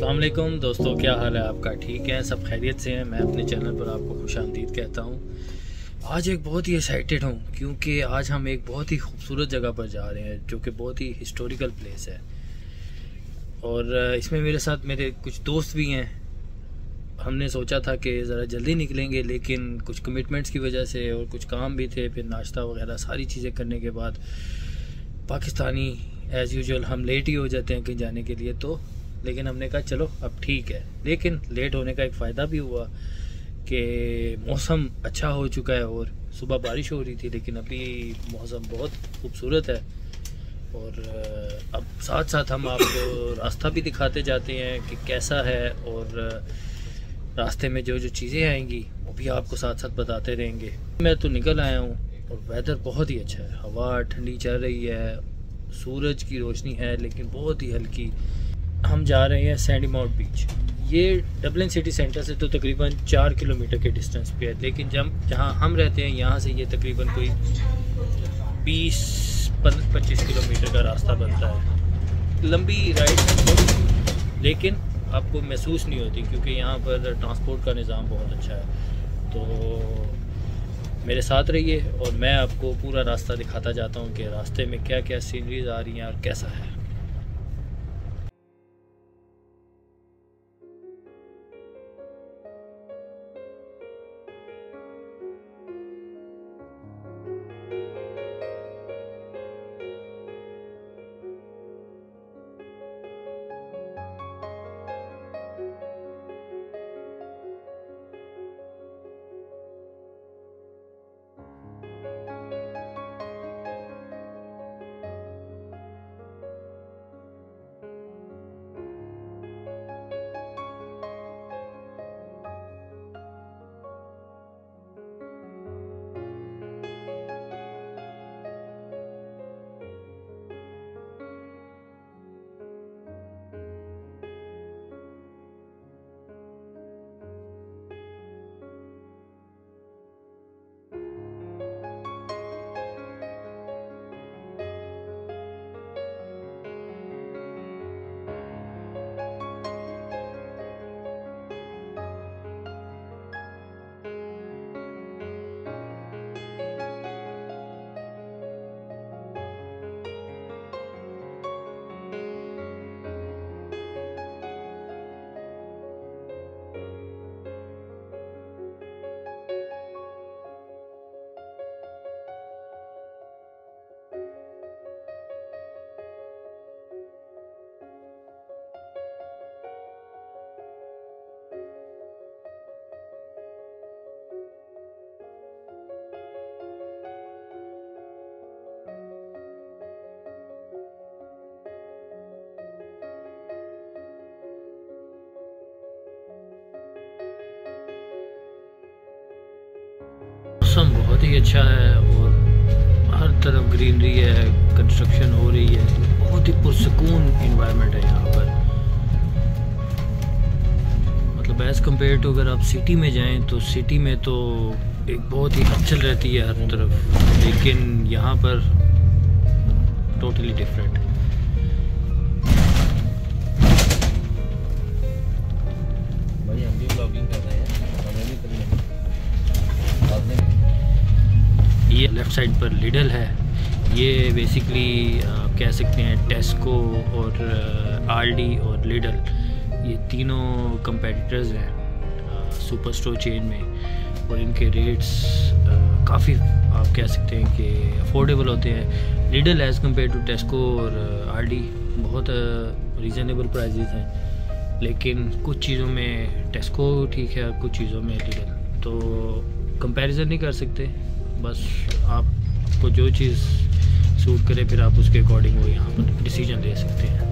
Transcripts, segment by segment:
अस्सलाम वालेकुम दोस्तों, क्या हाल है आपका? ठीक है, सब खैरियत से हैं। मैं अपने चैनल पर आपको खुशामदीद कहता हूँ। आज एक बहुत ही एक्साइटेड हूँ क्योंकि आज हम एक बहुत ही खूबसूरत जगह पर जा रहे हैं जो कि बहुत ही हिस्टोरिकल प्लेस है। और इसमें मेरे साथ मेरे कुछ दोस्त भी हैं। हमने सोचा था कि ज़रा जल्दी निकलेंगे, लेकिन कुछ कमिटमेंट्स की वजह से और कुछ काम भी थे, फिर नाश्ता वगैरह सारी चीज़ें करने के बाद पाकिस्तानी एज़ यूजुअल हम लेट ही हो जाते हैं कहीं जाने के लिए। तो लेकिन हमने कहा चलो अब ठीक है। लेकिन लेट होने का एक फ़ायदा भी हुआ कि मौसम अच्छा हो चुका है और सुबह बारिश हो रही थी, लेकिन अभी मौसम बहुत खूबसूरत है। और अब साथ साथ हम आपको रास्ता भी दिखाते जाते हैं कि कैसा है, और रास्ते में जो जो चीज़ें आएंगी वो भी आपको साथ साथ बताते रहेंगे। मैं तो निकल आया हूँ और वेदर बहुत ही अच्छा है, हवा ठंडी चल रही है, सूरज की रोशनी है लेकिन बहुत ही हल्की। हम जा रहे हैं सैंडी माउंट बीच। ये डबलिन सिटी सेंटर से तो तकरीबन 4 किलोमीटर के डिस्टेंस पे है, लेकिन जहाँ हम रहते हैं यहाँ से ये तकरीबन कोई 20-25 किलोमीटर का रास्ता बनता है। लंबी राइड है लेकिन आपको महसूस नहीं होती क्योंकि यहाँ पर ट्रांसपोर्ट का निज़ाम बहुत अच्छा है। तो मेरे साथ रहिए और मैं आपको पूरा रास्ता दिखाता जाता हूँ कि रास्ते में क्या क्या सीनरीज आ रही हैं और कैसा है। मौसम बहुत ही अच्छा है और हर तरफ ग्रीनरी है, कंस्ट्रक्शन हो रही है, बहुत ही पुरसकून इन्वायरमेंट है यहाँ पर। मतलब एज़ कम्पेयर टू अगर आप सिटी में जाएं तो सिटी में तो एक बहुत ही हलचल रहती है हर तरफ, लेकिन यहाँ पर टोटली डिफरेंट। भाई हम भी ब्लॉगिंग कर रहे हैं, हमें भी करनी है। ये लेफ़्ट साइड पर लिडल है। ये बेसिकली कह सकते हैं टेस्को और आल्डी और लिडल, ये तीनों कंपेटिटर्स हैं सुपर स्टोर चेन में, और इनके रेट्स काफ़ी आप कह सकते हैं कि अफोर्डेबल होते हैं। Lidl as compare to Tesco और आल्डी बहुत रीज़नेबल प्राइजेज़ हैं, लेकिन कुछ चीज़ों में टेस्को ठीक है, कुछ चीज़ों में लिडल। तो कंपैरिजन नहीं कर सकते, बस आपको जो चीज़ सूट करे फिर आप उसके अकॉर्डिंग वो यहाँ पर डिसीजन ले सकते हैं।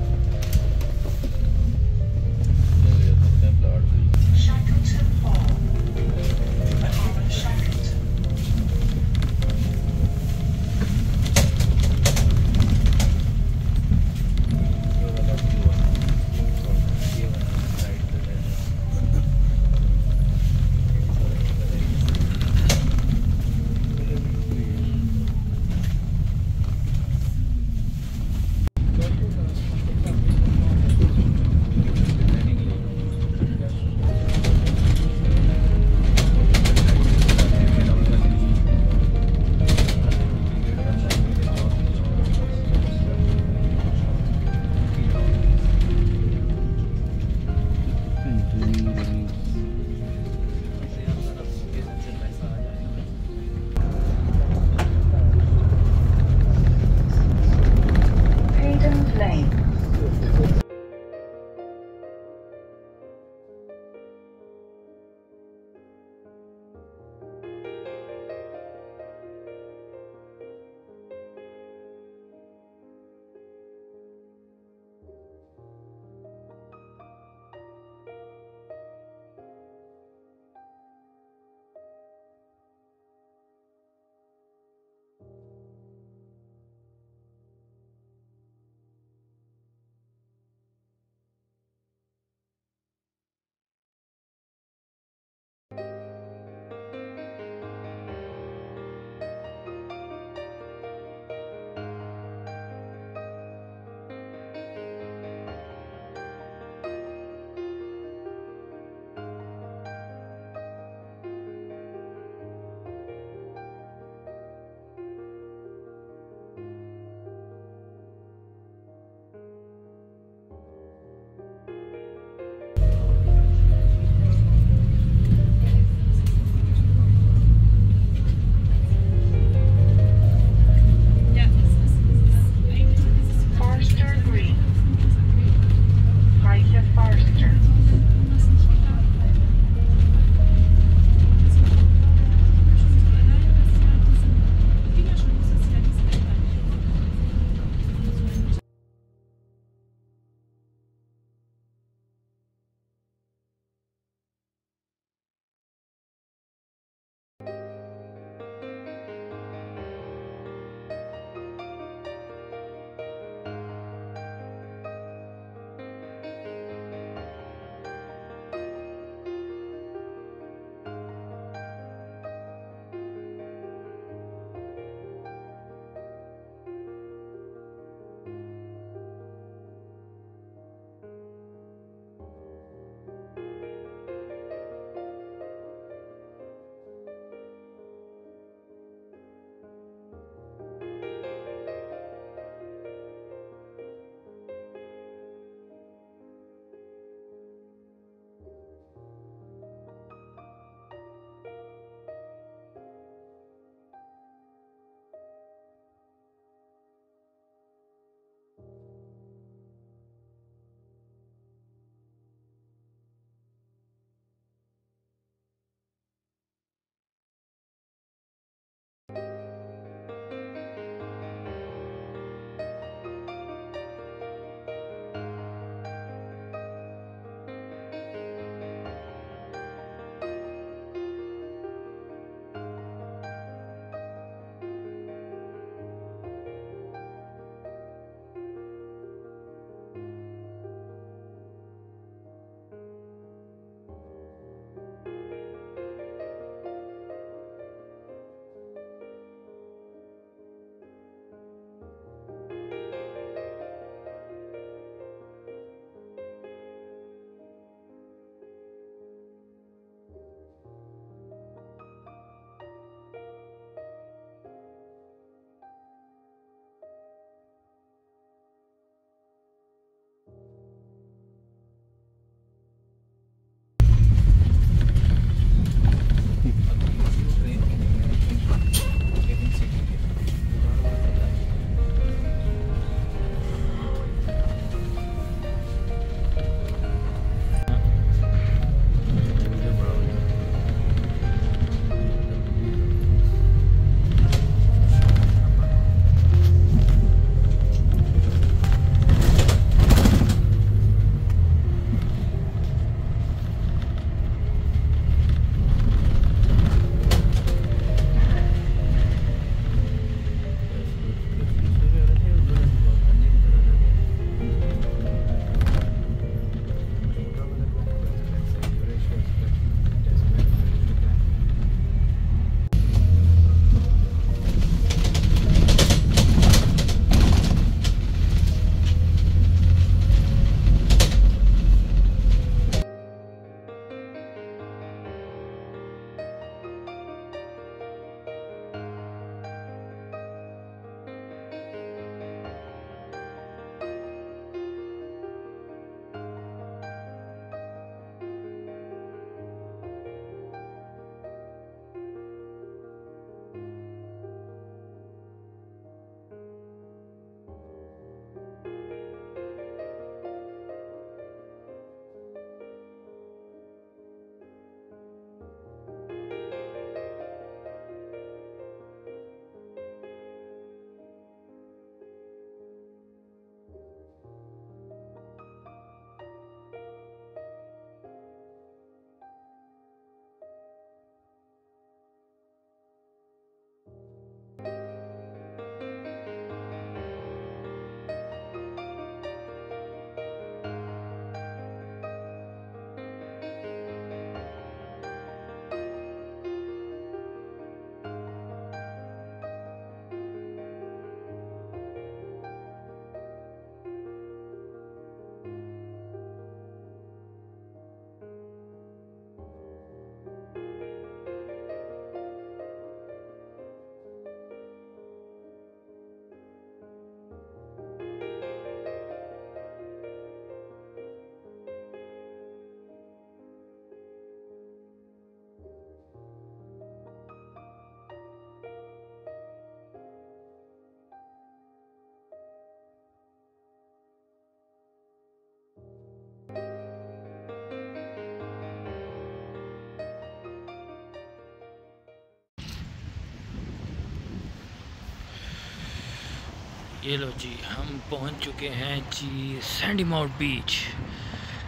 ये लो जी, हम पहुंच चुके हैं जी सैंडी माउंट बीच।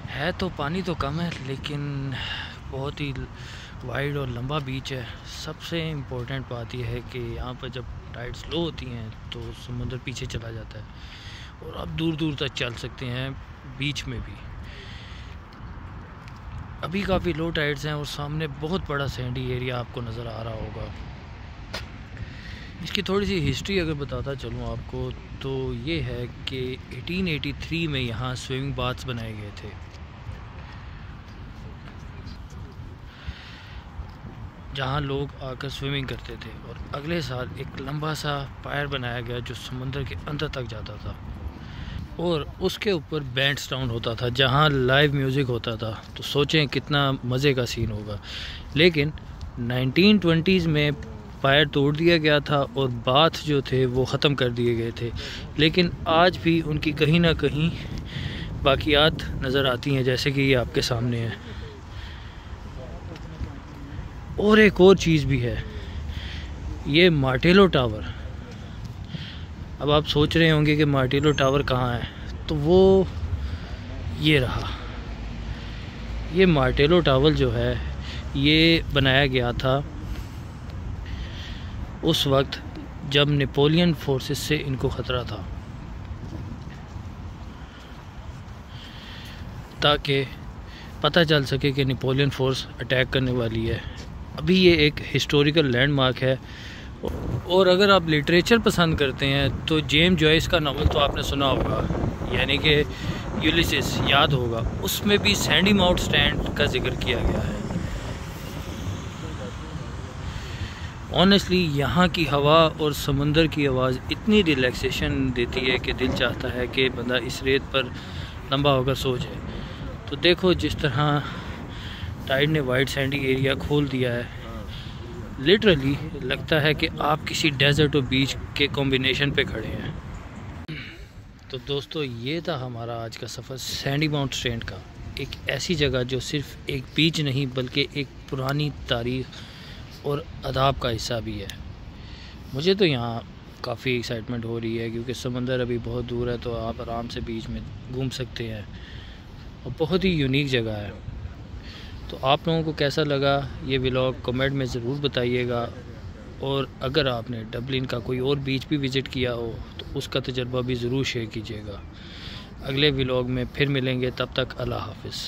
है तो पानी तो कम है, लेकिन बहुत ही वाइड और लंबा बीच है। सबसे इम्पोर्टेंट बात यह है कि यहाँ पर जब टाइड स्लो होती हैं तो समुद्र पीछे चला जाता है और आप दूर दूर तक चल सकते हैं बीच में भी। अभी काफ़ी लो टाइड्स हैं और सामने बहुत बड़ा सैंडी एरिया आपको नज़र आ रहा होगा। इसकी थोड़ी सी हिस्ट्री अगर बताता चलूँ आपको, तो ये है कि 1883 में यहाँ स्विमिंग बाथ्स बनाए गए थे। जहाँ लोग आकर स्विमिंग करते थे, और अगले साल एक लंबा सा पायर बनाया गया जो समुद्र के अंदर तक जाता था, और उसके ऊपर बैंड्स टाउन होता था जहाँ लाइव म्यूज़िक होता था। तो सोचें कितना मज़े का सीन होगा। लेकिन 1920s में पायर तोड़ दिया गया था और बाथ जो थे वो ख़त्म कर दिए गए थे, लेकिन आज भी उनकी कहीं ना कहीं बाकियात नज़र आती हैं, जैसे कि ये आपके सामने है। और एक और चीज़ भी है, ये मार्टेलो टावर। अब आप सोच रहे होंगे कि मार्टेलो टावर कहाँ है, तो वो ये रहा। ये मार्टेलो टावर जो है ये बनाया गया था उस वक्त जब नेपोलियन फोर्सेस से इनको ख़तरा था, ताकि पता चल सके कि नेपोलियन फोर्स अटैक करने वाली है। अभी ये एक हिस्टोरिकल लैंडमार्क है। और अगर आप लिटरेचर पसंद करते हैं तो जेम्स जॉयस का नावल तो आपने सुना होगा, यानी कि यूलिसिस, याद होगा। उसमें भी सैंडी माउंट स्टैंड का जिक्र किया गया है। ऑनेस्टली यहाँ की हवा और समंदर की आवाज़ इतनी रिलैक्सेशन देती है कि दिल चाहता है कि बंदा इस रेत पर लंबा होकर सो जाए। तो देखो जिस तरह टाइड ने वाइड सैंडी एरिया खोल दिया है, लिटरली लगता है कि आप किसी डेजर्ट और बीच के कॉम्बिनेशन पे खड़े हैं। तो दोस्तों ये था हमारा आज का सफ़र सैंडी माउंट स्टैंड का। एक ऐसी जगह जो सिर्फ एक बीच नहीं बल्कि एक पुरानी तारीख़ और अदाब का हिस्सा भी है। मुझे तो यहाँ काफ़ी एक्साइटमेंट हो रही है, क्योंकि समंदर अभी बहुत दूर है, तो आप आराम से बीच में घूम सकते हैं और बहुत ही यूनिक जगह है। तो आप लोगों को कैसा लगा ये व्लॉग कमेंट में ज़रूर बताइएगा। और अगर आपने डबलिन का कोई और बीच भी विज़िट किया हो तो उसका तजर्बा भी ज़रूर शेयर कीजिएगा। अगले व्लॉग में फिर मिलेंगे, तब तक अल्लाह हाफ़िज़।